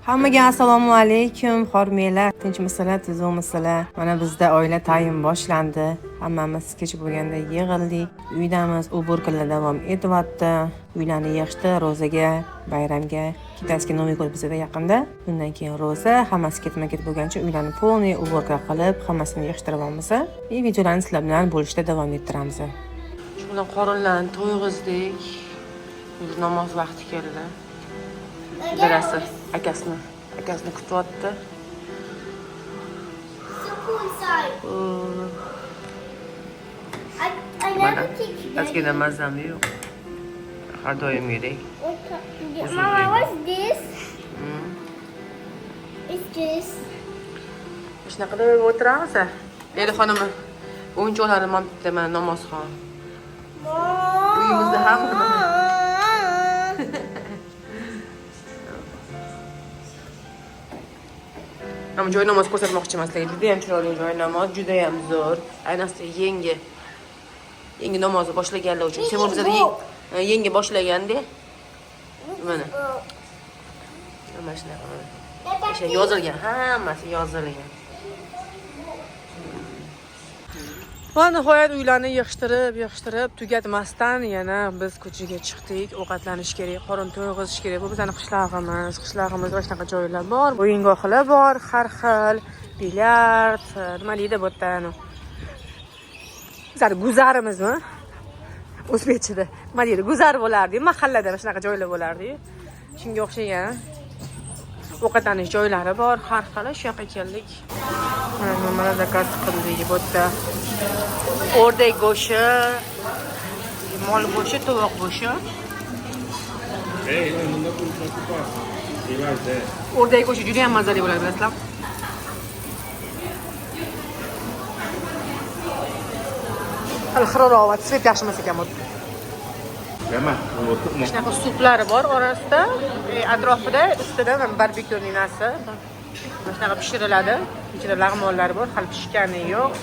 Hammaga assalomu alaykum, xormeylar. Tinchmisizlar, tuzukmisizlar? Mana bizda oila tayim boshlandi. Hammamiz kech bo'lganda yig'ildik. Uydamiz, uburkalar davom etyapti. Uylarni yig'ishdi, ro'zaga, bayramga, kitasiga Novoy god bizda yaqinda. Undan keyin ro'za, hammasi ketma-ket bo'lgancha uylarni polniy uburka qilib, hammasini yig'ishtiramiz. Videolarni sizlar bilan bo'lishda davom ettiramiz. Shu bilan qorinlarni to'yg'izdik. Namoz vaqti keldi. Dadasi akasini kutyapti. Mana ozgina mazam yo'q. Har doimgidek. Mama, what's this? It's this. Shunaqa qilib o'tiramiz. Endi xonim o'yinchoqlari mana namozxon. Uyimizda ham Ama joy namoz ko'rsatmoqchi emaslar. Juda ham chiroyli joy namoz, juda ham zo'r. Ayniqsa yangi namozni boshlaganlar uchun. Temur bizda yangi boshlaganda. Mana. Mana shunaqa. O'sha yozilgan, hammasi yozilgan. Va nihoyat uylarni yig'ishtirib tugatmasdan yana biz ko'chaga chiqdik. Ovqatlanish kerak, qorin to'yg'izish kerak. Bu bizning qishlog'imizda shunaqa joylar bor, o'yingohlar bor, har xil, bilyard, nima deydi bu yerda? Bizlar guzarimizmi? O'zbekchada nima deydi? Guzar bo'lardi, mahallada shunaqa joylar bo'lardi. Shunga o'xshagan ovqatlanish joylari bor, har xil. Shu yoqqa keldik. Mana zakaz qildik bu yerda. O'rdak go'shti, mol go'shti, tovuq go'shti. O'rdak go'shti juda ham mazali bo'ladi, bilasizlar. Al-Xirorovat svet yaxshi emas ekan bu. Shunaqa suplari bor orasida, atrofida, ustida barbekyu nasi. Shunaqa pishiriladi. Ichida lag'monlar bor, hali pishgani yo'q.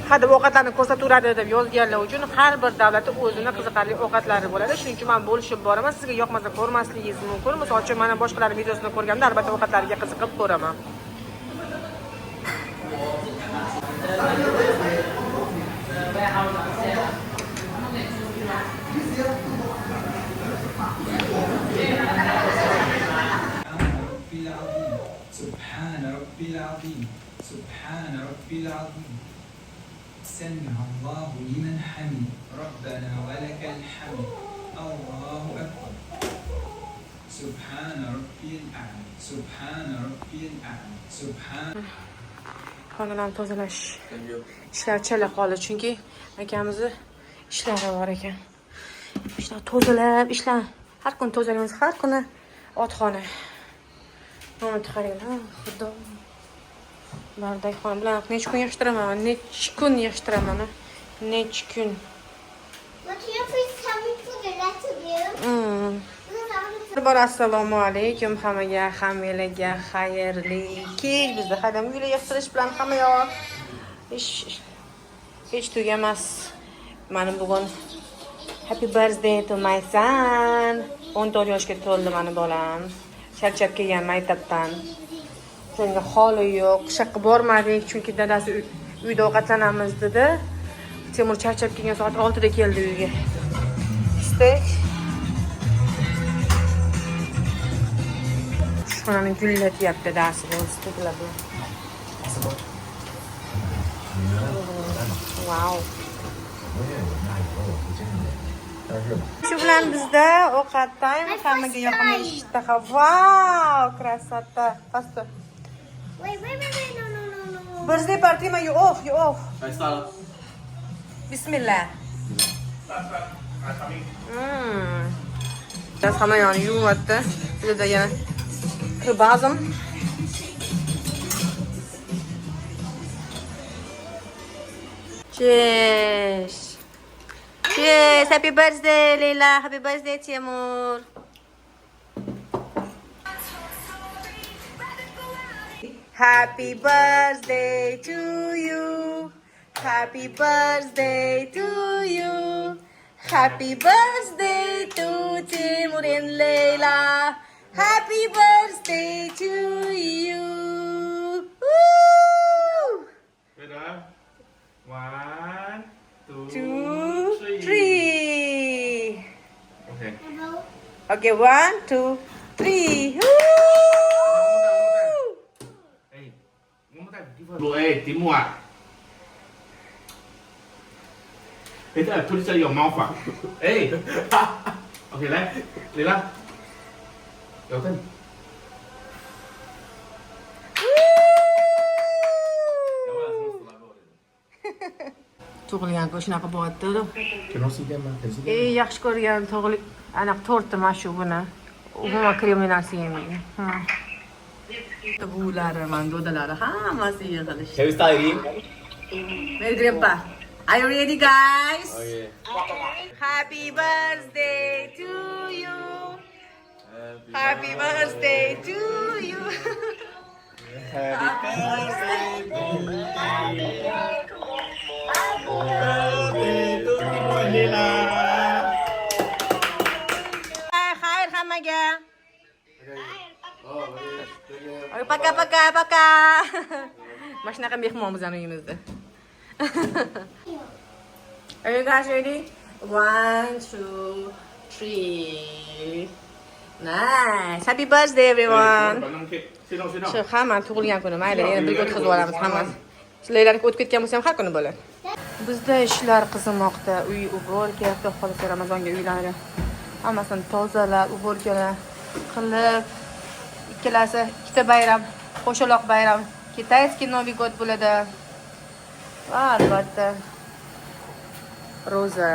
Hadeb ovqatlarni ko'rsataveradi deb yozganlar uchun har bir davlatda o'zini qiziqarli ovqatlari bo'ladi. Shuning uchun men bo'lishib boraman. Sizga yoqmasa ko'rmasligingiz mumkin. Misol uchun mana boshqalarning videosini ko'rganda albatta ovqatlariga qiziqib ko'raman. سبحان ربي العظيم سمع الله لمن حمد ربنا ولك الحمد الله أكبر سبحان ربي الأعلى سبحان ربي الأعلى سبحان Xonalarni tozalash ishlari chala qoldi, chunki akamizni ishlari bor ekan. Ishlar tozalab, har kun tozalaymiz, har kuni otxona. Mana qaranglar, xudo. Bardak xon bilan necha kun yig'ishtiraman, necha kun. But can you please tell me to the rest of you? Bor assalomu alaykum hammaga, hammalarga xayrli kech. Bizda hadam uylar yig'tirish bilan hamma yoq hech tugamas. Mana bugun happy birthday to my son. 14 yoshga to'ldi mani bolam. Charchab kelgan maktabdan. Senga holi yo'q, shaqqa bormadik chunki dadasi uyda ovqatlanamiz dedi. Temur charchab kelgan soat 6 da keldi uyga. Steak. Shunani gullatyapti dadasi bu steaklar bilan. Wow. Shu bilan bizda ovqat time, hammaga yoqimli ishtaha. Wow, krasota. Pasta. Wait, no. Birthday party ma you off. Bismillah. Biraz hamma yoni yuvyapti. Bizda yana kirbazim. Cheers. Cheers. Happy birthday, Leila. Happy birthday, Timur. Happy birthday to you. Happy birthday to you. Happy birthday to Timur and Leila. Happy birthday to you. Woo! Wait up. 1, 2, 2, 3. 3. Okay. Okay, 1, 2, 3. Woo! Hey, one more time. Give her. Hey, dis-moi. Et toi, tout ça, il y a un mouth. Hey. Okay, là. Leila. Elton. Tug'ilgan kun shunaqa bo'lyapti. Can I see them? Can you see Eng yaxshi ko'rgan tug'il anaqa torti mana shu buni. Umuman kremli narsa yemaydi. Buvlari, mana do'dalari hammasi yig'ilish. Shall we start eating? Well, grandpa, are you ready, guys? Oh yeah. Happy birthday to you. Happy birthday to you. Happy birthday to Leila. Xayr hammaga. Paka. Mana shunaqa mehmon bizani uyimizda. Are you guys ready? 1, 2, 3. Nice. Happy birthday everyone. Sit down. Shu hamma tug'ilgan kuni mayli, yana birga o'tkazib olamiz hammasi. Sizlarga o'tib ketgan bo'lsa ham har kuni bo'ladi. Bizda ishlar qizinmoqda. Uy uborka, Xudo xolisa Ramazonga uylari. Hammasini tozalab, uborkalar qilib, ikkalasi ikkita bayram, qo'shaloq bayram. Kitayskiy Noviy gод bo'ladi. Va albatta roza.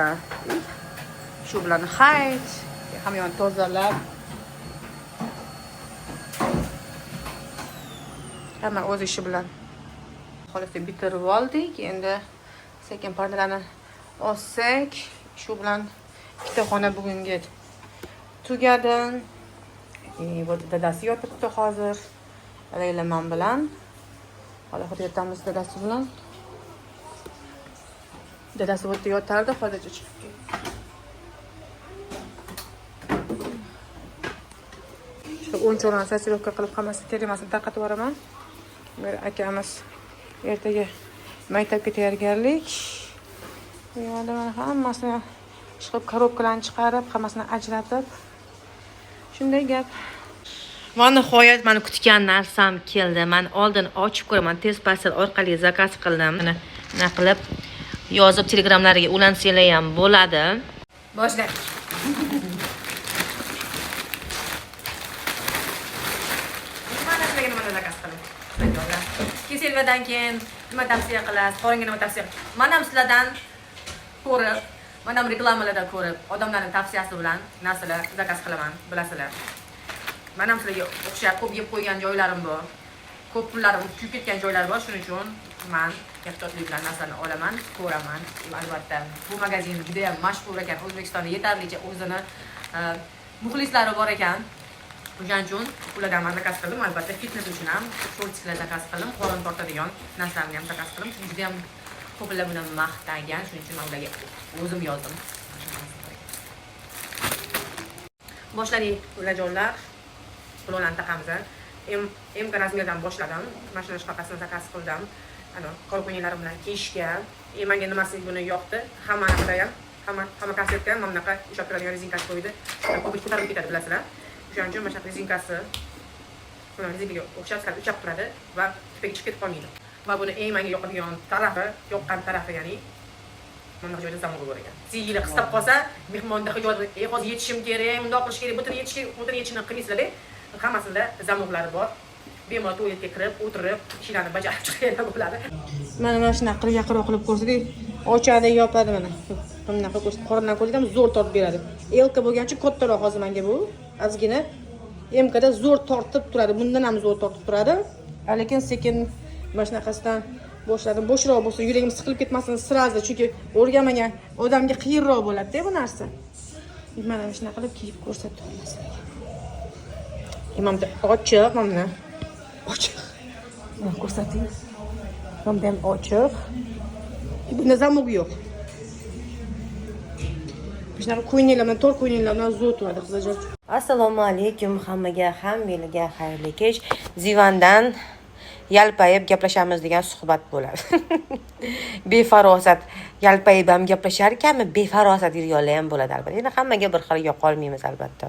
Shu bilan hayit, hamma yoqni tozalab. Hamma o'z ishi bilan. Xolisi bitirib oldik. Endi sekin pardalarni olsak, shu bilan ikkita xona bugunga tugadi. Bu dadasi yotibdi hozir. Leila men bilan. Hozir yotamiz dadasi bilan. Dadasi bu yerda yotardi, hozircha chiqib ketdi. Shu o'yinchoqlarni sasirovka qilib hammasini termasini tarqatib yuboraman. Bir akamiz ertaga maktabga tayyorgarlik. Bu yerda mana hammasini chiqib korobkalarni chiqarib, hammasini ajratib. Shunday gap. Mana nihoyat meni kutgan narsam keldi. Men oldin ochib ko'raman, tez parsel orqali zakaz qildim. Mana nima qilib yozib telegramlariga ulansanglar ham bo'ladi. Boshlaylik. Mana sizlarga nima zakaz qildim. Kesilvadan keyin nima tavsiya qilasiz? Qo'ringa nima tavsiya? Men ham sizlardan ko'rib, men ham reklamalardan ko'rib, odamlarning tavsiyasi bilan narsalar zakaz qilaman, bilasizlar. Men ham sizlarga o'xshab ko'p yeb qo'ygan joylarim bor. Ko'p pullarim kuyib ketgan joylar bor, shuning uchun men ehtiyotlik bilan narsalarni olaman, ko'raman. Albatta, bu magazin juda ham mashhur ekan. O'zbekistonda yetarlicha o'zini muxlislari bor ekan. O'shaning uchun ulardan men zakaz qildim. Albatta, fitness uchun ham shortsiklar zakaz qildim. Qorin tortadigan narsalarni ham zakaz qildim. Chunki juda ham ko'plar buni maqtagan, shuning uchun men ularga o'zim yozdim. Boshladik, ularjonlar. Pullarni taqamiz. MK razmerdan boshladim. Mashina shqapasini zakaz qildim. Ana, qol qo'yinlarim bilan kiyishga. Menga nimasi buni yoqdi. Hamma narsa ham, hamma konsertda ham mana bunaqa ushlab turadigan rezinkasi qo'ydi. Ko'pik ko'tarib ketadi, bilasizlar. O'shaning uchun mana rezinkasi buni rezinkaga o'xshab uchab turadi va tupaga chiqib ketib qolmaydi. Va buni eng menga yoqadigan tarafi, yoqqan tarafi, ya'ni mana bu joyda zamoga bor ekan. Siylar qistab qolsa, mehmonda hojat, hozir yetishim kerak, bundoq qilish kerak, butun yetishini qilmaysizlar. Hammasida zamoqlari bor. Bemalol tualetga kirib, o'tirib, ishlarni bajarib chiqayotgan bo'ladi. Mana shunaqa qilib yaqinroq qilib ko'rsadik. Ochadi, yopadi mana. Bunaqa ko'rsatib, qorindan ko'rdam, zo'r tortib beradi. Elka bo'lgancha kattaroq hozir menga bu. Ozgina MKda zo'r tortib turadi. Bundan ham zo'r tortib turadi. Lekin sekin mana shunaqasidan boshladim. Bo'shroq bo'lsa, yuragim siqilib ketmasin sirazi, chunki o'rganmagan odamga qiyinroq bo'ladi-da bu narsa. Mana shunaqa qilib kiyib ko'rsatib olasiz. Imamda ochiq, mana. Ochiq. Mana ko'rsating. Imamda ham ochiq. Bunda zamoq yo'q. Shunaqa kuyininglardan, to'rt kuyininglardan zo'r turadi qizlar. Assalomu alaykum hammaga, hammaga xayrli kech. Zivandan yalpayib gaplashamiz degan suhbat bo'ladi. Befarosat yalpayib ham gaplashar ekanmi, befarosat yurganlar ham bo'ladi albatta. Endi hammaga bir xil yoqa olmaymiz albatta.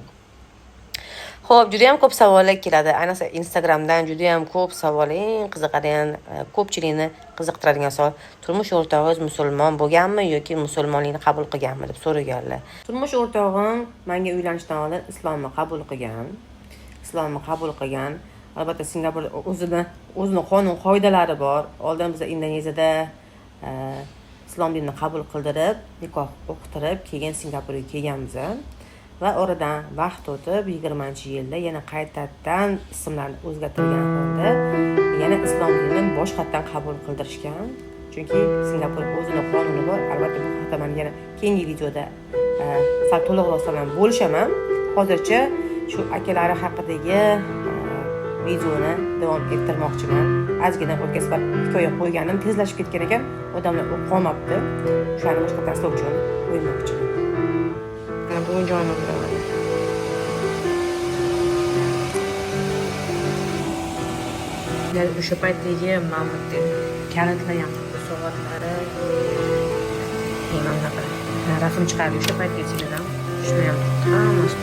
Xo'p, juda ham ko'p savollar keladi. Ayniqsa Instagramdan juda ham ko'p savol, eng qiziqadigan, ko'pchilikni qiziqtiradigan savol. Turmush o'rtog'ingiz musulmon bo'lganmi yoki musulmonlikni qabul qilganmi deb so'raganlar. Turmush o'rtog'im menga uylanishdan oldin islomni qabul qilgan. Albatta Singapurda o'zini qonun qoidalari bor. Oldin biz Indoneziyada islom dinini qabul qildirib, nikoh o'qitirib, keyin Singapurga kelganmiz. Va oradan vaqt o'tib 20-yilda yana qaytadan ismlarni o'zgartirgan holda yana islom dinini boshqatdan qabul qildirishgan. Chunki Singapur o'zining qonuni bor. Albatta bu haqda men yana keyingi videoda sal to'liqroq bilan bo'lishaman. Hozircha shu akalari haqidagi videoni davom ettirmoqchiman. Ozgina o'tkazib hikoya qo'yganim tezlashib ketgan ekan, odamlar o'qolmabdi. Shuni boshqa tashlab uchun qo'ymoqchiman. Bu joyni bilaman. O'sha paytdagi Mamutning kalitlagan soatlari anaqa rasm chiqardi. O'sha paytga chiqaram. Shuni ham hammasi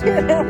Şöyle.